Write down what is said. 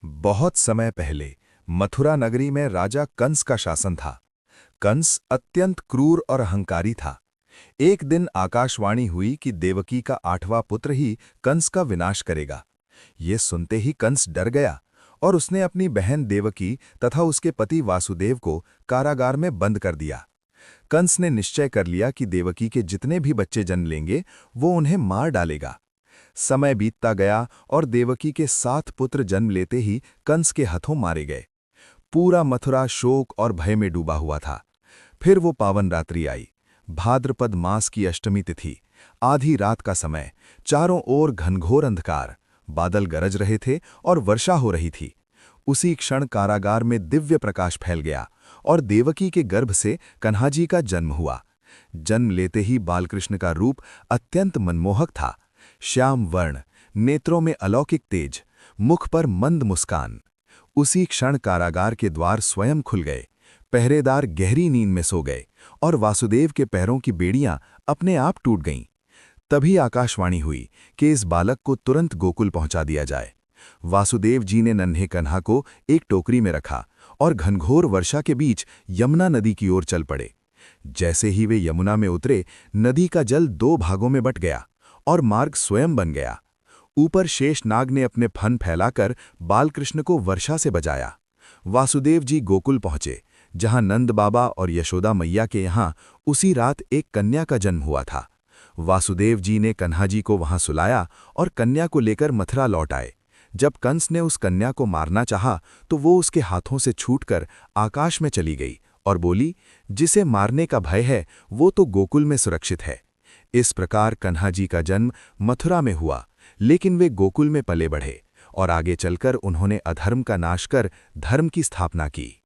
बहुत समय पहले मथुरा नगरी में राजा कंस का शासन था। कंस अत्यंत क्रूर और अहंकारी था। एक दिन आकाशवाणी हुई कि देवकी का 8वां पुत्र ही कंस का विनाश करेगा। ये सुनते ही कंस डर गया और उसने अपनी बहन देवकी तथा उसके पति वासुदेव को कारागार में बंद कर दिया। कंस ने निश्चय कर लिया कि देवकी के जितने भी बच्चे जन्म लेंगे वो उन्हें मार डालेगा। समय बीतता गया और देवकी के 7 पुत्र जन्म लेते ही कंस के हाथों मारे गए। पूरा मथुरा शोक और भय में डूबा हुआ था। फिर वो पावन रात्रि आई, भाद्रपद मास की अष्टमी तिथि, आधी रात का समय, चारों ओर घनघोर अंधकार, बादल गरज रहे थे और वर्षा हो रही थी। उसी क्षण कारागार में दिव्य प्रकाश फैल गया और देवकी के गर्भ से कन्हाजी का जन्म हुआ। जन्म लेते ही बालकृष्ण का रूप अत्यंत मनमोहक था। श्याम वर्ण, नेत्रों में अलौकिक तेज, मुख पर मंद मुस्कान। उसी क्षण कारागार के द्वार स्वयं खुल गए, पहरेदार गहरी नींद में सो गए और वासुदेव के पैरों की बेड़ियां अपने आप टूट गईं। तभी आकाशवाणी हुई कि इस बालक को तुरंत गोकुल पहुंचा दिया जाए। वासुदेव जी ने नन्हे कन्हा को एक टोकरी में रखा और घनघोर वर्षा के बीच यमुना नदी की ओर चल पड़े। जैसे ही वे यमुना में उतरे, नदी का जल 2 भागों में बट गया और मार्ग स्वयं बन गया। ऊपर शेषनाग ने अपने फन फैलाकर बालकृष्ण को वर्षा से बचाया। वासुदेव जी गोकुल पहुंचे, जहां नंद बाबा और यशोदा मैया के यहाँ उसी रात एक कन्या का जन्म हुआ था। वासुदेव जी ने कन्हाजी को वहां सुलाया और कन्या को लेकर मथुरा लौट आए। जब कंस ने उस कन्या को मारना चाहा तो वो उसके हाथों से छूटकर आकाश में चली गई और बोली, जिसे मारने का भय है वो तो गोकुल में सुरक्षित है। इस प्रकार कन्हाजी का जन्म मथुरा में हुआ, लेकिन वे गोकुल में पले बढ़े और आगे चलकर उन्होंने अधर्म का नाश कर धर्म की स्थापना की।